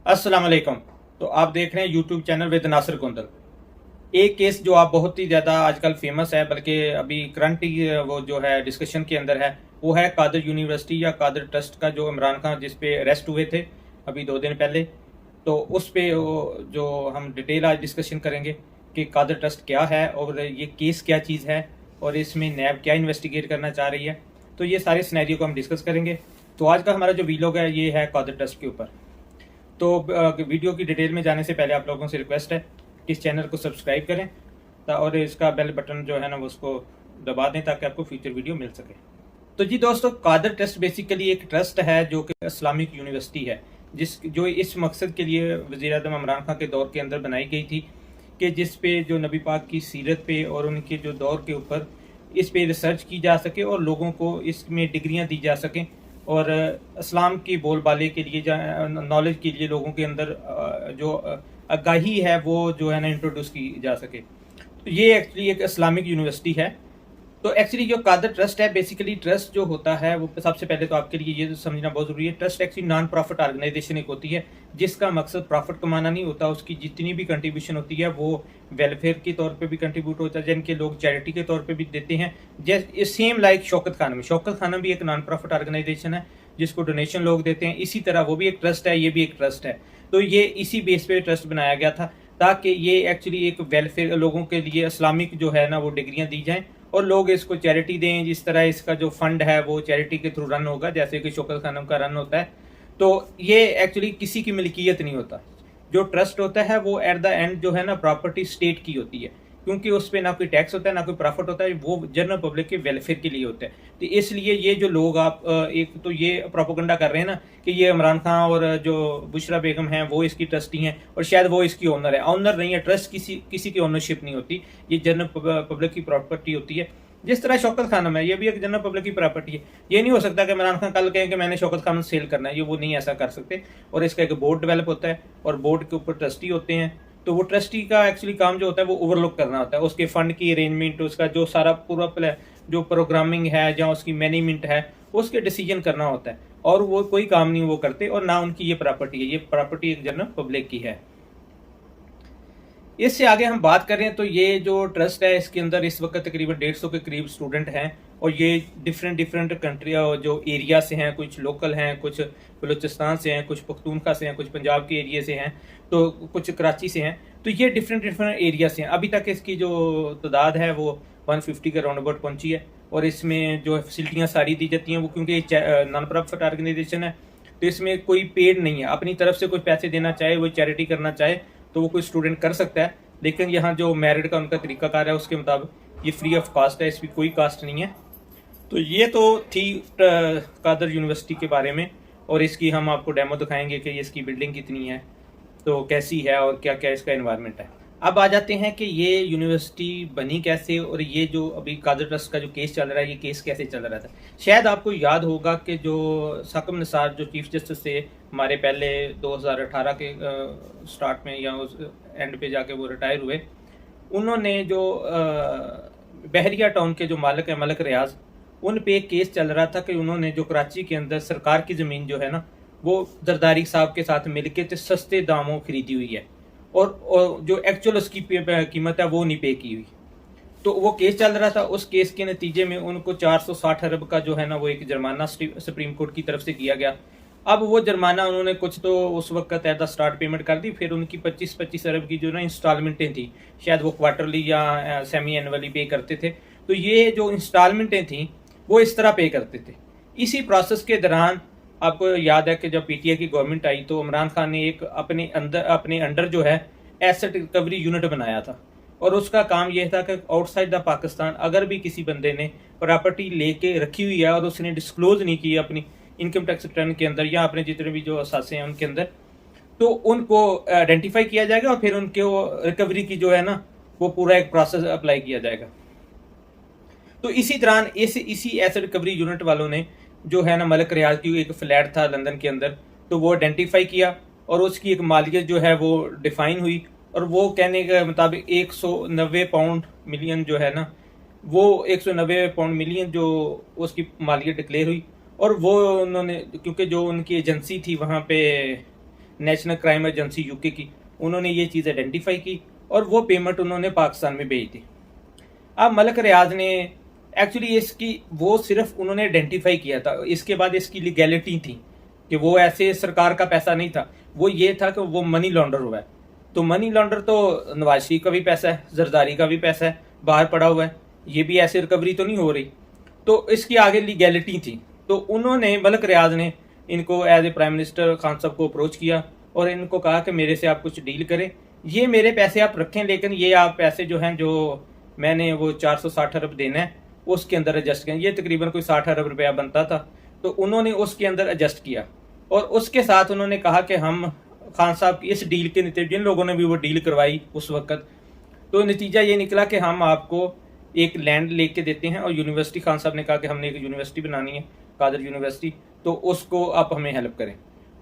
अस्सलाम वालेकुम। तो आप देख रहे हैं YouTube channel with Nasir Kundal. एक केस जो आप बहुत ही ज़्यादा आजकल फेमस है, बल्कि अभी करंट ही वो जो है डिस्कशन के अंदर है, वो है कादर यूनिवर्सिटी या कादर ट्रस्ट का, जो इमरान खान जिस पे अरेस्ट हुए थे अभी 2 दिन पहले। तो उस पे जो हम डिटेल आज डिस्कशन करेंगे कि कादर ट्रस्ट क्या है और ये केस क्या चीज़ है और इसमें नैब क्या इन्वेस्टिगेट करना चाह रही है। तो ये सारे सिनेरियो को हम डिस्कस करेंगे। तो आज का हमारा जो वीलॉग है ये है कादर ट्रस्ट के ऊपर। तो वीडियो की डिटेल में जाने से पहले आप लोगों से रिक्वेस्ट है कि इस चैनल को सब्सक्राइब करें और इसका बेल बटन जो है ना वो उसको दबा दें ताकि आपको फ्यूचर वीडियो मिल सके। तो जी दोस्तों, कादर ट्रस्ट बेसिकली एक ट्रस्ट है जो कि इस्लामिक यूनिवर्सिटी है, जो इस मकसद के लिए वज़ीर-ए-आज़म इमरान खान के दौर के अंदर बनाई गई थी कि जिस पे जो नबी पाक की सीरत पे और उनके जो दौर के ऊपर इस पे रिसर्च की जा सके और लोगों को इसमें डिग्रियां दी जा सकें और इस्लाम की बोलबाले के लिए नॉलेज के लिए लोगों के अंदर जो आगाही है वो जो है ना इंट्रोड्यूस की जा सके। तो ये एक्चुअली एक इस्लामिक यूनिवर्सिटी है। तो एक्चुअली जो कादर ट्रस्ट है, बेसिकली ट्रस्ट जो होता है वो सबसे पहले तो आपके लिए ये समझना बहुत ज़रूरी है, trust actually non profit organisation एक होती है जिसका मकसद प्रॉफिट कमाना नहीं होता। उसकी जितनी भी कंट्रीब्यूशन होती है वो वेलफेयर के तौर पे भी कंट्रीब्यूट होता है, जिनके लोग चैरिटी के तौर पे भी देते हैं। जैसे सेम लाइक शौकत खाना भी एक नॉन प्रॉफिट ऑर्गेनाइजेशन है जिसको डोनेशन लोग देते हैं, इसी तरह वो भी एक ट्रस्ट है, ये भी एक ट्रस्ट है। तो ये इसी बेस पे ट्रस्ट बनाया गया था ताकि ये एक्चुअली एक वेलफेयर लोगों के लिए इस्लामिक जो है ना वो डिग्रियां दी जाएं और लोग इसको चैरिटी दें। जिस तरह इसका जो फंड है वो चैरिटी के थ्रू रन होगा, जैसे कि शौकत खानम का रन होता है। तो ये एक्चुअली किसी की मिल्कियत नहीं होता। जो ट्रस्ट होता है वो एट द एंड जो है ना प्रॉपर्टी स्टेट की होती है, क्योंकि उस पर ना कोई टैक्स होता है ना कोई प्रॉफिट होता है, वो जनरल पब्लिक के वेलफेयर के लिए होता है। तो इसलिए ये जो लोग आप एक तो ये प्रोपोगंडा कर रहे हैं ना कि ये इमरान खान और जो बुशरा बेगम हैं वो इसकी ट्रस्टी हैं और शायद वो इसकी ओनर है। ऑनर नहीं है, ट्रस्ट किसी की ओनरशिप नहीं होती, ये जनरल पब्लिक की प्रॉपर्टी होती है। जिस तरह शौकत खानम है, ये भी एक जनरल पब्लिक की प्रॉपर्टी है। ये नहीं हो सकता कि इमरान खान कल कहें कि मैंने शौकत खानम सेल करना है, ये वो नहीं ऐसा कर सकते। और इसका एक बोर्ड डेवलप होता है और बोर्ड के ऊपर ट्रस्टी होते हैं। तो वो ट्रस्टी का एक्चुअली काम जो होता है वो ओवरलुक करना होता है, उसके फंड की अरेंजमेंट, उसका जो सारा पूरा जो प्रोग्रामिंग है या उसकी मैनेजमेंट है उसके डिसीजन करना होता है। और वो कोई काम नहीं वो करते और ना उनकी ये प्रॉपर्टी है, ये प्रॉपर्टी एक जनरल पब्लिक की है। इससे आगे हम बात करें तो ये जो ट्रस्ट है इसके अंदर इस वक्त तकरीबन 150 के करीब स्टूडेंट हैं और ये डिफरेंट कंट्री जो एरिया से हैं, कुछ लोकल हैं, कुछ बलूचिस्तान से हैं, कुछ पख्तूनख्वा से हैं, कुछ पंजाब के एरिया से हैं, तो कुछ कराची से हैं। तो ये डिफरेंट एरिया से हैं। अभी तक इसकी जो तादाद है वो 150 के राउंड अबाउट पहुंची है और इसमें जो फैसिलिटियाँ सारी दी जाती हैं वो, क्योंकि नॉन प्रॉफिट ऑर्गेनाइजेशन है तो इसमें कोई पेड नहीं है। अपनी तरफ से कोई पैसे देना चाहे, वो चैरिटी करना चाहे तो वो कोई स्टूडेंट कर सकता है, लेकिन यहाँ जो मेरिट का उनका तरीकाकार है उसके मुताबिक ये फ्री ऑफ कास्ट है, इसकी कोई कास्ट नहीं है। तो ये तो थी कादर यूनिवर्सिटी के बारे में और इसकी हम आपको डेमो दिखाएंगे कि ये इसकी बिल्डिंग कितनी है, तो कैसी है और क्या क्या इसका एनवायरनमेंट है। अब आ जाते हैं कि ये यूनिवर्सिटी बनी कैसे और ये जो अभी कादर ट्रस्ट का जो केस चल रहा है ये केस कैसे चल रहा था। शायद आपको याद होगा कि जो साकिब निसार जो चीफ जस्टिस थे हमारे पहले 2018 के स्टार्ट में या उस एंड पे जाके वो रिटायर हुए, उन्होंने जो बहरिया टाउन के जो मालिक है मलिक रियाज, उन पे एक केस चल रहा था कि उन्होंने जो कराची के अंदर सरकार की ज़मीन जो है ना वो जरदारी साहब के साथ मिलकर सस्ते दामों खरीदी हुई है और जो एक्चुअल उसकी कीमत है वो नहीं पे की हुई। तो वो केस चल रहा था, उस केस के नतीजे में उनको 460 अरब का जो है ना वो एक जुर्माना सुप्रीम कोर्ट की तरफ से किया गया। अब वो जुर्माना उन्होंने कुछ तो उस वक्त एट द स्टार्ट पेमेंट कर दी, फिर उनकी 25-25 अरब की जो ना इंस्टॉलमेंटें थी, शायद वो क्वार्टरली या सेमी एनुअली पे करते थे। तो ये जो इंस्टॉलमेंटें थी वो इस तरह पे करते थे। इसी प्रोसेस के दौरान आपको याद है कि जब पीटीआई की गवर्नमेंट आई तो इमरान खान ने एक अपने अंडर जो है एसेट रिकवरी यूनिट बनाया था और उसका काम यह था कि आउटसाइड द पाकिस्तान अगर भी किसी बंदे ने प्रॉपर्टी लेके रखी हुई है और उसने डिस्क्लोज नहीं की अपनी इनकम टैक्स रिटर्न के अंदर या अपने जितने भी जो असासे हैं उनके अंदर, तो उनको आइडेंटिफाई किया जाएगा और फिर उनके वो रिकवरी की जो है ना वो पूरा एक प्रोसेस अप्लाई किया जाएगा। तो इसी दौरान इसी एसेट रिकवरी यूनिट वालों ने जो है ना मलिक रियाज की एक फ्लैट था लंदन के अंदर, तो वो आइडेंटिफाई किया और उसकी एक मालियत जो है वो डिफाइन हुई और वो कहने के मुताबिक 190 पाउंड मिलियन जो है ना वो 190 पाउंड मिलियन जो उसकी मालियत डिक्लेयर हुई। और वो उन्होंने, क्योंकि जो उनकी एजेंसी थी वहाँ पे नेशनल क्राइम एजेंसी यूके की, उन्होंने ये चीज़ आइडेंटिफाई की और वो पेमेंट उन्होंने पाकिस्तान में भेज दी। अब मलिक रियाज ने एक्चुअली इसकी वो सिर्फ उन्होंने आइडेंटिफाई किया था, इसके बाद इसकी लीगैलिटी थी कि वो ऐसे सरकार का पैसा नहीं था, वो ये था कि वो मनी लॉन्डर हुआ है। तो मनी लॉन्डर तो नवाज शरीफ का भी पैसा है, जरदारी का भी पैसा है, बाहर पड़ा हुआ है, ये भी ऐसे रिकवरी तो नहीं हो रही, तो इसकी आगे लीगैलिटी थी। तो उन्होंने मलिक रियाज ने इनको as a prime minister Khan sahab को अप्रोच किया और इनको कहा कि मेरे से आप कुछ डील करें, ये मेरे पैसे आप रखें, लेकिन ये आप पैसे जो हैं जो मैंने वो 460 अरब देना है उसके अंदर एडजस्ट करें। ये तकरीबन कोई 60 अरब रुपया बनता था, तो उन्होंने उसके अंदर एडजस्ट किया और उसके साथ उन्होंने कहा कि हम खान साहब की इस डील के नतीजे, जिन लोगों ने भी वो डील करवाई उस वक्त, तो नतीजा ये निकला कि हम आपको एक लैंड लेके देते हैं और यूनिवर्सिटी, खान साहब ने कहा कि हमने एक यूनिवर्सिटी बनानी है, कादर यूनिवर्सिटी, तो उसको आप हमें हेल्प करें।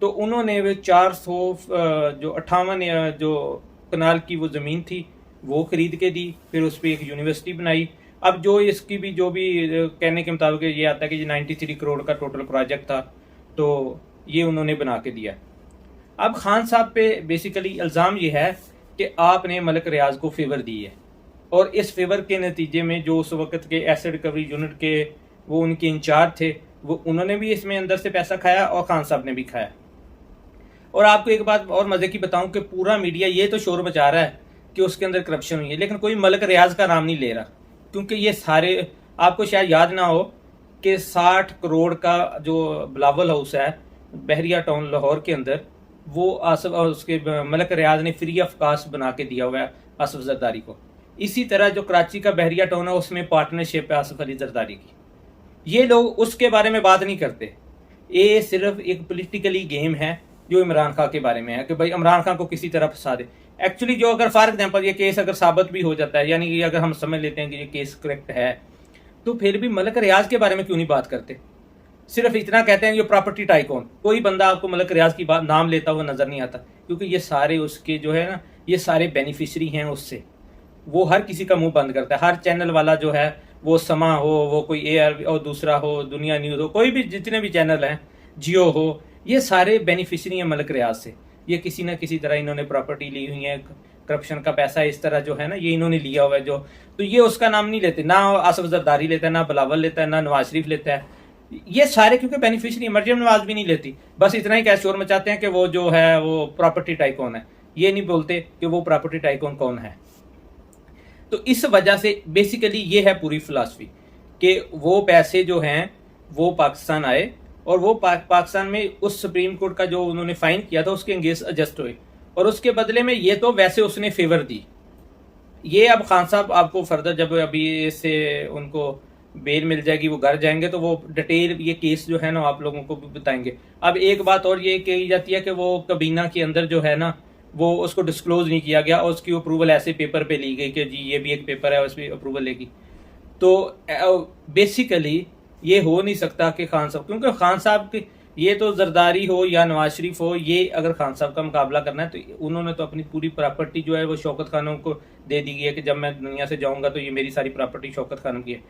तो उन्होंने वे 458 जो कनाल की वो ज़मीन थी वो खरीद के दी, फिर उस पर एक यूनिवर्सिटी बनाई। अब जो इसकी भी जो भी कहने के मुताबिक ये आता है कि ये 93 करोड़ का टोटल प्रोजेक्ट था, तो ये उन्होंने बना के दिया। अब खान साहब पे बेसिकली इल्ज़ाम ये है कि आपने मलिक रियाज को फेवर दी है और इस फेवर के नतीजे में जो उस वक्त के एसिड रिकवरी यूनिट के वो उनके इंचार्ज थे, वो उन्होंने भी इसमें अंदर से पैसा खाया और खान साहब ने भी खाया। और आपको एक बात और मज़े की बताऊं कि पूरा मीडिया ये तो शोर मचा रहा है कि उसके अंदर करप्शन हुई है, लेकिन कोई मलिक रियाज का नाम नहीं ले रहा, क्योंकि ये सारे, आपको शायद याद ना हो कि 60 करोड़ का जो बिलावल हाउस है बहरिया टाउन लाहौर के अंदर, वो आसफ उसके मलिक रियाज ने फ्री ऑफ कास्ट बना के दिया हुआ है आसफ जरदारी को। इसी तरह जो कराची का बहरिया टाउन है उसमें पार्टनरशिप है आसफ अली जरदारी की। ये लोग उसके बारे में बात नहीं करते, ये सिर्फ एक पॉलिटिकली गेम है जो इमरान खान के बारे में है कि भाई इमरान खान को किसी तरह फंसा दे। एक्चुअली जो अगर फॉर एग्जांपल ये केस अगर साबित भी हो जाता है, यानी कि अगर हम समझ लेते हैं कि ये केस करेक्ट है, तो फिर भी मलिक रियाज के बारे में क्यों नहीं बात करते? सिर्फ इतना कहते हैं ये प्रॉपर्टी टाइकून, कोई बंदा आपको मलिक रियाज की बात नाम लेता हुआ नजर नहीं आता, क्योंकि ये सारे उसके जो है ना, ये सारे बेनिफिशरी हैं उससे। वो हर किसी का मुंह बंद करता है, हर चैनल वाला जो है, वो समा हो, वो कोई AR और दूसरा हो, दुनिया न्यूज़ हो, कोई भी जितने भी चैनल हैं, जियो हो, ये सारे बेनिफिशरी हैं मलिक रियाज से। ये किसी ना किसी तरह इन्होंने प्रॉपर्टी ली हुई है, करप्शन का पैसा इस तरह जो है ना ये इन्होंने लिया हुआ है जो, तो ये उसका नाम नहीं लेते, ना आसफ जरदारी लेता है, ना बिलावल लेता है, ना नवाज शरीफ लेता है, ये सारे क्योंकि बेनिफिशरी। मरियम नवाज भी नहीं लेती, बस इतना ही क्या शोर मचाते हैं कि वो जो है वो प्रॉपर्टी टाइकून है, ये नहीं बोलते कि वो प्रॉपर्टी टाइकून कौन है। तो इस वजह से बेसिकली ये है पूरी फिलॉसफी कि वो पैसे जो हैं वो पाकिस्तान आए और वो पाकिस्तान में उस सुप्रीम कोर्ट का जो उन्होंने फाइन किया था उसके अंगेंस्ट एडजस्ट हुए, और उसके बदले में ये तो वैसे उसने फेवर दी। ये अब खान साहब आपको फर्दर जब अभी इससे उनको बेल मिल जाएगी, वो घर जाएंगे, तो वो डिटेल ये केस जो है ना आप लोगों को भी बताएंगे। अब एक बात और ये कही जाती है कि वो कबीना के अंदर जो है ना वो उसको डिस्क्लोज नहीं किया गया और उसकी अप्रूवल ऐसे पेपर पे ली गई कि जी ये भी एक पेपर है, उस पर अप्रूवल लेगी। तो बेसिकली ये हो नहीं सकता कि खान साहब, क्योंकि खान साहब के ये तो जरदारी हो या नवाज शरीफ हो, ये अगर खान साहब का मुकाबला करना है तो उन्होंने तो अपनी पूरी प्रॉपर्टी जो है वो शौकत खानों को दे दी गई है कि जब मैं दुनिया से जाऊंगा तो ये मेरी सारी प्रॉपर्टी शौकत खानों की है।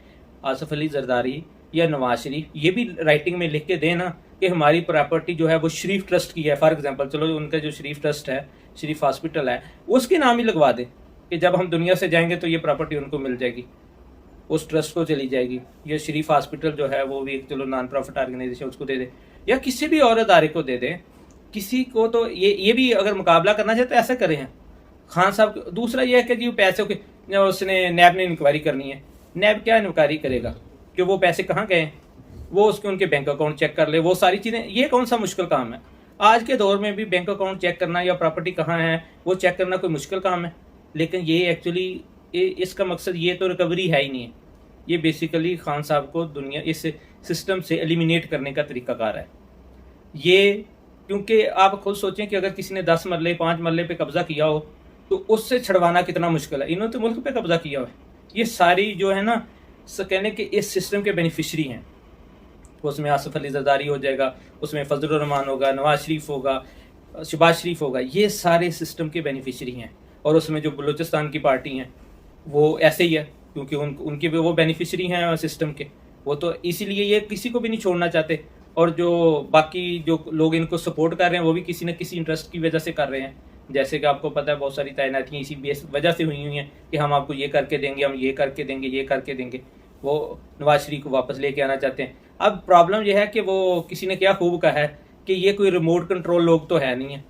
आसफ अली जरदारी या नवाज शरीफ ये भी राइटिंग में लिख के दें ना कि हमारी प्रॉपर्टी जो है वो शरीफ ट्रस्ट की है, फॉर एग्जांपल चलो उनका जो शरीफ ट्रस्ट है, शरीफ हॉस्पिटल है, उसके नाम ही लगवा दें कि जब हम दुनिया से जाएंगे तो ये प्रॉपर्टी उनको मिल जाएगी, उस ट्रस्ट को चली जाएगी। ये शरीफ हॉस्पिटल जो है वो भी चलो नॉन प्रॉफिट ऑर्गेनाइजेशन, उसको दे दे या किसी भी और अदारे को दे दे, किसी को तो ये भी अगर मुकाबला करना चाहे तो ऐसा करें हैं खान साहब। दूसरा ये है कि जी पैसों के उसने नैब ने इंक्वायरी करनी है, नैब क्या इंक्वायरी करेगा कि वो पैसे कहाँ गए, वो उसके उनके बैंक अकाउंट चेक कर ले, वो सारी चीज़ें, ये कौन सा मुश्किल काम है? आज के दौर में भी बैंक अकाउंट चेक करना या प्रॉपर्टी कहाँ है वो चेक करना कोई मुश्किल काम है? लेकिन ये एक्चुअली इसका मकसद ये तो रिकवरी है ही नहीं है, ये बेसिकली खान साहब को दुनिया इस सिस्टम से एलिमिनेट करने का तरीकाकार है ये। क्योंकि आप खुद सोचें कि अगर किसी ने 10 मरले 5 मरले पे कब्जा किया हो तो उससे छड़वाना कितना मुश्किल है। इन्होंने तो मुल्क पे कब्जा किया हुआ है, ये सारी जो है ना कहने के इस सिस्टम के बेनिफिशरी हैं। उसमें आसफ अली जरदारी हो जाएगा, उसमें फजलुर रहमान होगा, नवाज शरीफ होगा, शहबाज शरीफ होगा, ये सारे सिस्टम के बेनिफिशरी हैं। और उसमें जो बलूचिस्तान की पार्टी हैं वो ऐसे ही है, क्योंकि उनके भी वो बेनिफिशरी हैं सिस्टम के, वो तो इसीलिए ये किसी को भी नहीं छोड़ना चाहते। और जो बाकी जो लोग इनको सपोर्ट कर रहे हैं वो भी किसी न किसी इंटरेस्ट की वजह से कर रहे हैं। जैसे कि आपको पता है बहुत सारी तैनातियाँ इसी बेस वजह से हुई हुई हैं कि हम आपको ये करके देंगे, हम ये करके देंगे, ये करके देंगे। वो नवाज शरीफ को वापस लेके आना चाहते हैं। अब प्रॉब्लम ये है कि वो किसी ने क्या खूब कहा है कि ये कोई रिमोट कंट्रोल लोग तो है नहीं है,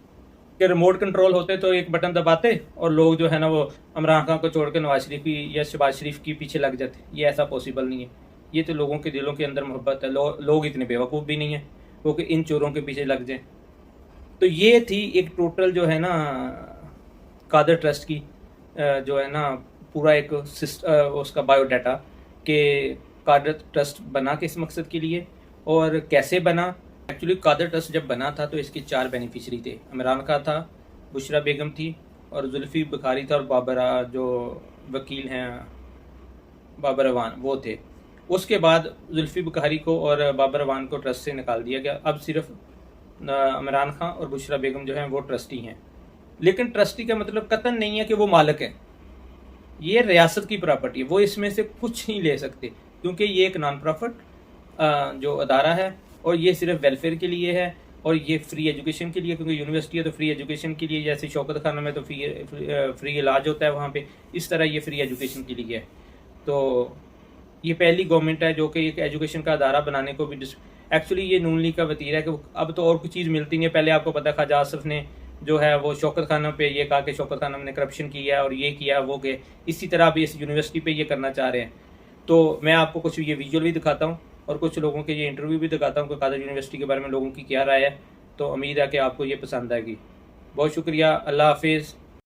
कि रिमोट कंट्रोल होते तो एक बटन दबाते और लोग जो है ना वो इमरान खान को छोड़ के नवाज शरीफ की या शहबाज शरीफ के पीछे लग जाते। ये ऐसा पॉसिबल नहीं है। ये तो लोगों के दिलों के अंदर मोहब्बत है। लोग इतने बेवकूफ़ भी नहीं है वो कि इन चोरों के पीछे लग जाएं। तो ये थी एक टोटल जो है ना कादर ट्रस्ट की जो है ना पूरा एक उसका बायोडाटा कि कादर ट्रस्ट बना किस मकसद के लिए और कैसे बना। एक्चुअली कादर ट्रस्ट जब बना था तो इसके 4 बेनिफिशरी थे। इमरान खान था, बुशरा बेगम थी और जुल्फी बुखारी था और बाबर जो वकील हैं बाबर अवान वो थे। उसके बाद जुल्फी बुखारी को और बाबर अवान को ट्रस्ट से निकाल दिया गया। अब सिर्फ इमरान खान और बुशरा बेगम जो हैं वो ट्रस्टी हैं। लेकिन ट्रस्टी का मतलब कतन नहीं है कि वो मालिक है। ये रियासत की प्रॉपर्टी है, वो इसमें से कुछ नहीं ले सकते क्योंकि ये एक नॉन प्रॉफिट जो अदारा है और ये सिर्फ वेलफेयर के लिए है और ये फ्री एजुकेशन के लिए, क्योंकि यूनिवर्सिटी है तो फ्री एजुकेशन के लिए। जैसे शौकत खाना में तो फ्री इलाज होता है वहाँ पे, इस तरह ये फ्री एजुकेशन के लिए है। तो ये पहली गवर्नमेंट है जो कि एक एजुकेशन का अदारा बनाने को भी एक्चुअली ये नून लीग का वतीरा है कि अब तो और कुछ चीज़ मिलती नहीं है। पहले आपको पता ख्वाजा आसिफ ने जो है वो शौकत खानम पे ये कहा कि शौकत खानम ने करप्शन किया और ये किया वो के, इसी तरह भी इस यूनिवर्सिटी पे ये करना चाह रहे हैं। तो मैं आपको कुछ ये विजुअल भी दिखाता हूँ और कुछ लोगों के ये इंटरव्यू भी दिखाता हूँ कि कादर यूनिवर्सिटी के बारे में लोगों की क्या राय है। तो उम्मीद है कि आपको ये पसंद आएगी। बहुत शुक्रिया, अल्लाह हाफिज़।